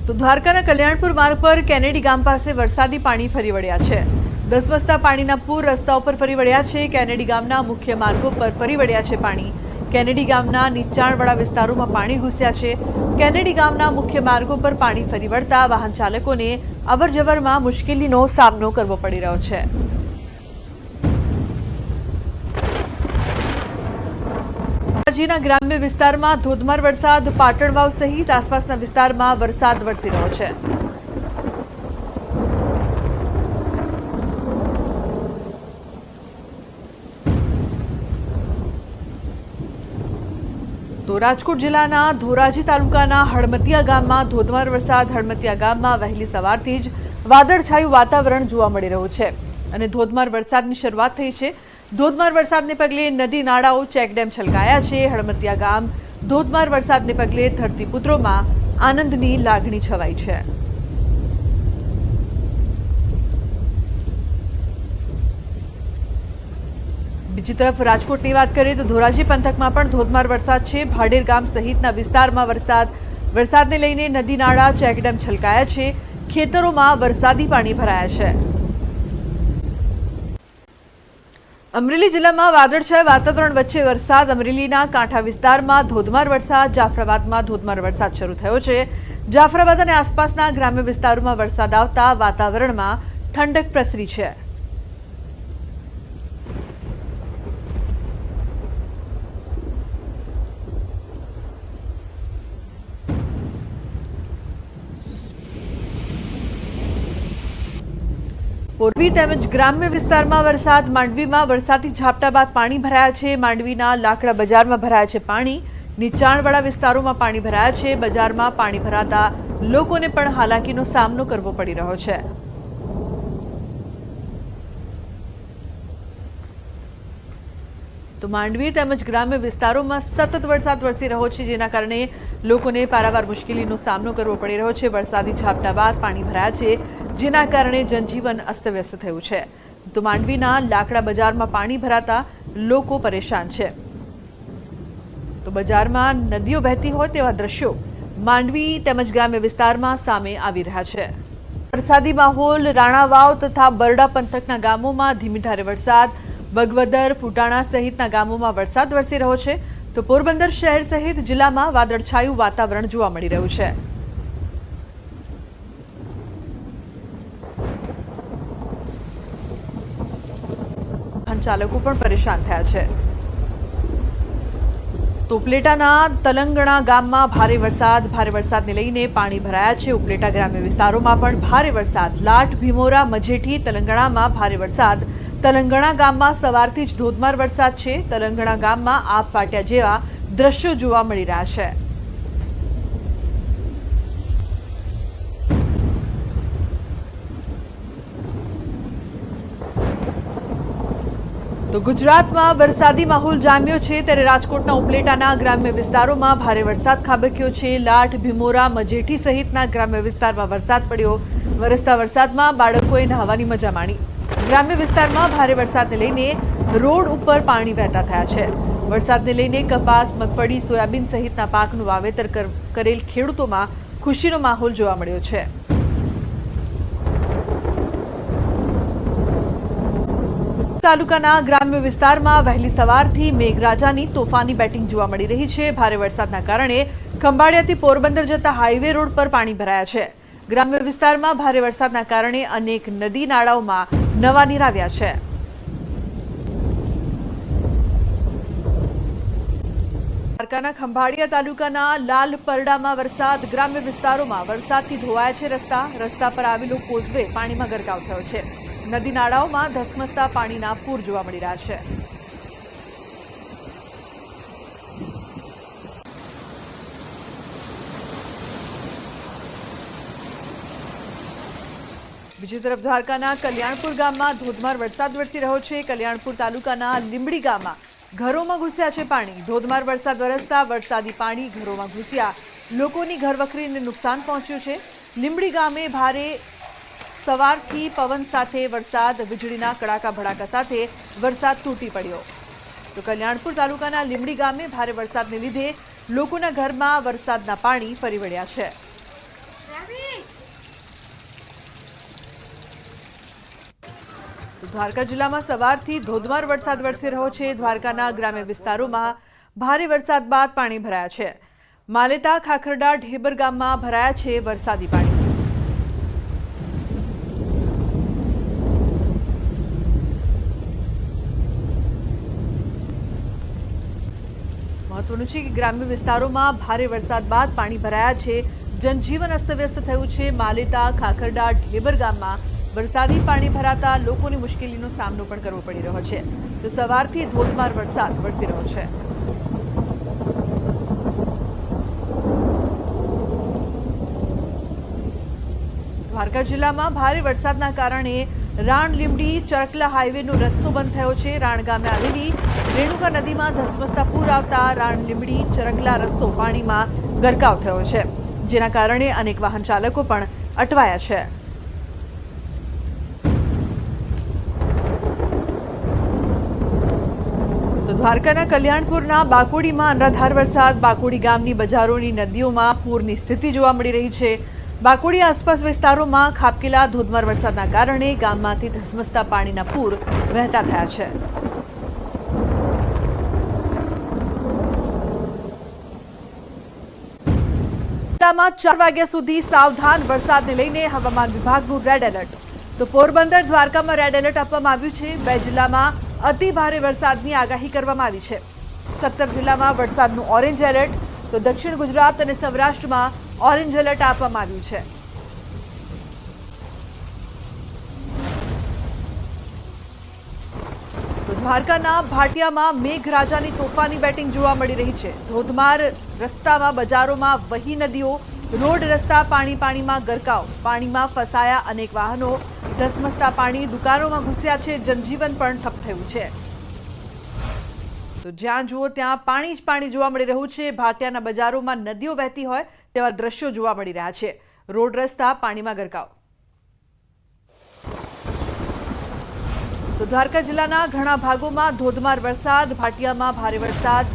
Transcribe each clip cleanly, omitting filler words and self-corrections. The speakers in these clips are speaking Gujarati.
તો દ્વારકાના કલ્યાણપુર માર્ગ પર કેનેડી ગામ પાસે વરસાદી પાણી ફરી વળ્યા છે। ધસમસતા પાણીના પૂર રસ્તા ઉપર ફરી વળ્યા છે। કેનેડી ગામના મુખ્ય માર્ગો પર ફરી વળ્યા છે પાણી। કેનેડી ગામના નીચાણવાળા વિસ્તારોમાં પાણી ઘૂસ્યા છે। કેનેડી ગામના મુખ્ય માર્ગો પર પાણી ફરી વળતા વાહન ચાલકોને અવરજવરમાં મુશ્કેલીનો સામનો કરવો પડી રહ્યો છે। ધોરાજીના ગ્રામ્ય વિસ્તારમાં ધોધમાર વરસાદ। પાટણ વાવ સહિત આસપાસના વિસ્તારમાં વરસાદ વરસી રહ્યો છે। તો રાજકોટ જિલ્લાના ધોરાજી તાલુકાના હળમતિયા ગામમાં ધોધમાર વરસાદ। હળમતિયા ગામમાં વહેલી સવારથી જ વાદળછાયું વાતાવરણ જોવા મળી રહ્યું છે અને ધોધમાર વરસાદની શરૂઆત થઈ છે। ધોધમાર વરસાદને પગલે નદી નાળાઓ ચેકડેમ છલકાયા છે। હળમતિયા ગામ ધોધમાર વરસાદને પગલે ધરતીપુત્રોમાં આનંદની લાગણી છવાઈ છે। બીજી તરફ રાજકોટની વાત કરીએ તો ધોરાજી પંથકમાં પણ ધોધમાર વરસાદ છે। ભાડેર ગામ સહિતના વિસ્તારમાં વરસાદને લઈને નદી નાળા ચેકડેમ છલકાયા છે। ખેતરોમાં વરસાદી પાણી ભરાયા છે। અમરેલી જિલ્લામાં વાદળછાયા વાતાવરણ વચ્ચે વરસાદ। અમરેલીના કાંઠા વિસ્તારમાં ધોધમાર વરસાદ। જાફરાબાદમાં ધોધમાર વરસાદ શરૂ થયો છે। જાફરાબાદ અને આસપાસના ગ્રામ્ય વિસ્તારોમાં વરસાદ આવતા વાતાવરણમાં ઠંડક પ્રસરી છે। પૂર્વી તેમજ ગ્રામ્ય વિસ્તારમાં વરસાદ। માંડવીમાં વરસાદી ઝાપટા બાદ પાણી ભરાયા છે। માંડવીના લાકડા બજારમાં ભરાયા છે પાણી। નીચાણવાળા વિસ્તારોમાં પાણી ભરાયા છે। બજારમાં પાણી ભરાતા લોકોને પણ હાલાકીનો સામનો કરવો પડી રહ્યો છે। તો માંડવી તેમજ ગ્રામ્ય વિસ્તારોમાં સતત વરસાદ વરસી રહ્યો છે, જેના કારણે લોકોને પારાવાર મુશ્કેલીનો સામનો કરવો પડી રહ્યો છે। વરસાદી ઝાપટા બાદ પાણી ભરાયા છે, જેના કારણે જનજીવન અસ્તવ્યસ્ત થયું છે। તો માંડવીના લાકડા બજારમાં પાણી ભરાતા લોકો પરેશાન છે। તો બજારમાં નદીઓ વહેતી હોય તેવા દ્રશ્યો માંડવી તેમજ ગ્રામ્ય વિસ્તારમાં સામે આવી રહ્યા છે। વરસાદી માહોલ રાણાવાવ તથા બરડા પંથકના ગામોમાં ધીમી ધારે વરસાદ। બગવદર, ફુટાણા સહિતના ગામોમાં વરસાદ વરસી રહ્યો છે। તો પોરબંદર શહેર સહિત જિલ્લામાં વાદળછાયું વાતાવરણ જોવા મળી રહ્યું છે। ચાલકો પણ પરેશાન થયા છે। તો ઉપલેટાના તલંગણા ગામમાં ભારે વરસાદ। ભારે વરસાદને લઈને પાણી ભરાયા છે। ઉપલેટા ગ્રામ્ય વિસ્તારોમાં પણ ભારે વરસાદ। લાઠ, ભીમોરા, મજેઠી, તલંગણામાં ભારે વરસાદ। તલંગણા ગામમાં સવારથી જ ધોધમાર વરસાદ છે। તલંગણા ગામમાં આબ ફાટ્યા જેવા દ્રશ્યો જોવા મળી રહ્યા છે। તો ગુજરાતમાં વરસાદી માહોલ જામ્યો છે, ત્યારે રાજકોટના ઉપલેટાના ગ્રામ્ય વિસ્તારોમાં ભારે વરસાદ ખાબક્યો છે। લાઠ, ભીમોરા, મજેઠી સહિતના ગ્રામ્ય વિસ્તારમાં વરસાદ પડ્યો। વરસતા વરસાદમાં બાળકોએ નહાવાની મજા માણી। ગ્રામ્ય વિસ્તારમાં ભારે વરસાદને લઈને રોડ ઉપર પાણી વહેતા થયા છે। વરસાદને લઈને કપાસ, મગફળી, સોયાબીન સહિતના પાકનું વાવેતર કરેલ ખેડૂતોમાં ખુશીનો માહોલ જોવા મળ્યો છે। તાલુકાના ગ્રામ્ય વિસ્તારમાં વહેલી સવારથી મેઘરાજાની તોફાની બેટિંગ જોવા મળી રહી છે। ભારે વરસાદના કારણે ખંભાળિયાથી પોરબંદર જતા હાઈવે રોડ પર પાણી ભરાયા છે। ગ્રામ્ય વિસ્તારમાં ભારે વરસાદના કારણે અનેક નદી નાળાઓમાં નવા નીર આવ્યા છે। દ્વારકાના ખંભાળિયા તાલુકાના લાલપરડામાં વરસાદ। ગ્રામ્ય વિસ્તારોમાં વરસાદથી ધોવાયા છે રસ્તા પર આવેલો કોઝવે પાણીમાં ગરકાવ થયો છે। નદી નાળાઓમાં ધસમસતા પાણીના પૂર જોવા મળી રહ્યા છે। બીજી તરફ દ્વારકાના કલ્યાણપુર ગામમાં ધોધમાર વરસાદ વરસી રહ્યો છે। કલ્યાણપુર તાલુકાના લીંબડી ગામમાં ઘરોમાં ઘૂસ્યા છે પાણી। ધોધમાર વરસાદ વરસતા વરસાદી પાણી ઘરોમાં ઘૂસ્યા લોકોની ઘરવખરીને નુકસાન પહોંચ્યું છે। લીંબડી ગામે ભારે સવારથી પવન સાથે વરસાદ, વીજળીના કડાકા ભડાકા સાથે વરસાદ તૂટી પડ્યો। તો કલ્યાણપુર તાલુકાના લીંબડી ગામે ભારે વરસાદને લીધે લોકોના ઘરમાં વરસાદના પાણી ફરી વળ્યા છે। દ્વારકા જિલ્લામાં સવારથી ધોધમાર વરસાદ વરસી રહ્યો છે। દ્વારકાના ગ્રામ્ય વિસ્તારોમાં ભારે વરસાદ બાદ પાણી ભરાયા છે। માલેતા ખાખરડા ઢેબર ગામમાં ભરાયા છે વરસાદી પાણી। મહત્વનું છે કે ગ્રામ્ય વિસ્તારોમાં ભારે વરસાદ બાદ પાણી ભરાયા છે। જનજીવન અસ્તવ્યસ્ત થયું છે। માલેતા ખાખરડા ઢેબર ગામમાં વરસાદી પાણી ભરાતા લોકોની મુશ્કેલીનો સામનો પણ કરવો પડી રહ્યો છે। તો સવારથી ધોધમાર વરસાદ વરસી રહ્યો છે। દ્વારકા જિલ્લામાં ભારે વરસાદના કારણે રાણ લીંબડી ચરકલા હાઈવેનો રસ્તો બંધ થયો છે। રાણ ગામે આવેલી રેણુકા નદીમાં ધસમસતા પૂર આવતા રાણ લીંબડી ચરકલા રસ્તો પાણીમાં ગરકાવ થયો છે, જેના કારણે અનેક વાહન ચાલકો પણ અટવાયા છે। તો દ્વારકાના કલ્યાણપુરના બાકોડીમાં અનરાધાર વરસાદ। બાકોડી ગામની બજારોની નદીઓમાં પૂરની સ્થિતિ જોવા મળી રહી છે। બાકોડી આસપાસ વિસ્તારોમાં ખાબકેલા ધોધમાર વરસાદના કારણે ગામમાંથી ધસમસતા પાણીના પૂર વહેતા થયા છે। જિલ્લામાં 4 વાગ્યા સુધી સાવધાન, વરસાદને લઈને હવામાન વિભાગનું રેડ એલર્ટ। તો પોરબંદર, દ્વારકામાં રેડ એલર્ટ આપવામાં આવ્યું છે। 2 જિલ્લામાં અતિ ભારે વરસાદની આગાહી કરવામાં આવી છે। 17 જિલ્લામાં વરસાદનું ઓરેન્જ એલર્ટ, તો દક્ષિણ ગુજરાત અને સૌરાષ્ટ્રમાં ઓરેન્જ એલર્ટ આપવામાં આવ્યું છે। તો દ્વારકાના ભાટિયામાં મેઘરાજાની તોફાની બેટિંગ જોવા મળી રહી છે। ધોધમાર રસ્તામાં, બજારોમાં વહી નદીઓ, રોડ રસ્તા પાણીમાં ગરકાવ, પાણીમાં ફસાયા અનેક વાહનો, ધસમસતા પાણી દુકાનોમાં ઘૂસ્યા છે। જનજીવન પણ ઠપ થયું છે। તો જ્યાં જુઓ ત્યાં પાણી જ પાણી જોવા મળી રહ્યું છે। ભાટિયાના બજારોમાં નદીઓ વહેતી હોય તેવા દ્રશ્યો જોવા મળી રહ્યા છે। રોડ રસ્તા પાણીમાં ગરકાવ। તો દ્વારકા જિલ્લાના ઘણા ભાગોમાં ધોધમાર વરસાદ। ભાટિયામાં ભારે વરસાદ,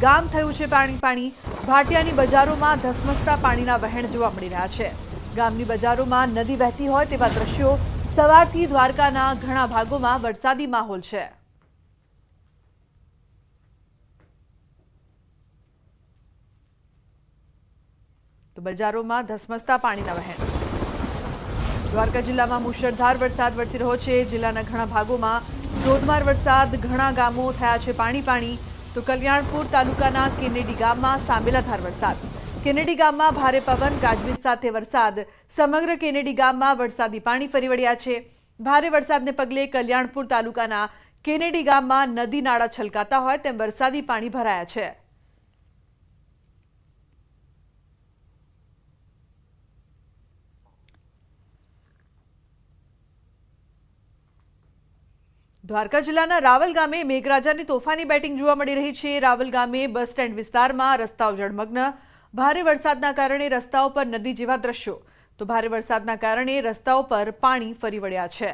ગામ થયું છે પાણી। ભાટિયાની બજારોમાં ધસમસતા પાણીના વહેણ જોવા મળી રહ્યા છે। ગામની બજારોમાં નદી વહેતી હોય તેવા દ્રશ્યો। સવારથી દ્વારકાના ઘણા ભાગોમાં વરસાદી માહોલ છે। તો બજારોમાં ધસમસતા પાણીના વહેણ। દ્વારકા જિલ્લામાં મુશળધાર વરસાદ વરસી રહ્યો છે। જિલ્લાના ઘણા ભાગોમાં ધોધમાર વરસાદ, ઘણા ગામો થયા છે પાણી। તો કલ્યાણપુર તાલુકાના કેનેડી ગામમાં સાંબેલાધાર વરસાદ। કેનેડી ગામમાં ભારે પવન, ગાજવીજ સાથે વરસાદ। સમગ્ર કેનેડી ગામમાં વરસાદી પાણી ફરી વળ્યા છે। ભારે વરસાદને પગલે કલ્યાણપુર તાલુકાના કેનેડી ગામમાં નદી નાળા છલકાતા હોય તેમ વરસાદી પાણી ભરાયા છે। દ્વારકા જિલ્લાના રાવલ ગામે મેઘરાજાની તોફાની બેટિંગ જોવા મળી રહી છે। રાવલ ગામે બસ સ્ટેન્ડ વિસ્તારમાં રસ્તાઓ જળમગ્ન। ભારે વરસાદના કારણે રસ્તાઓ પર નદી જેવા દ્રશ્યો। તો ભારે વરસાદના કારણે રસ્તાઓ પર પાણી ફરી વળ્યા છે।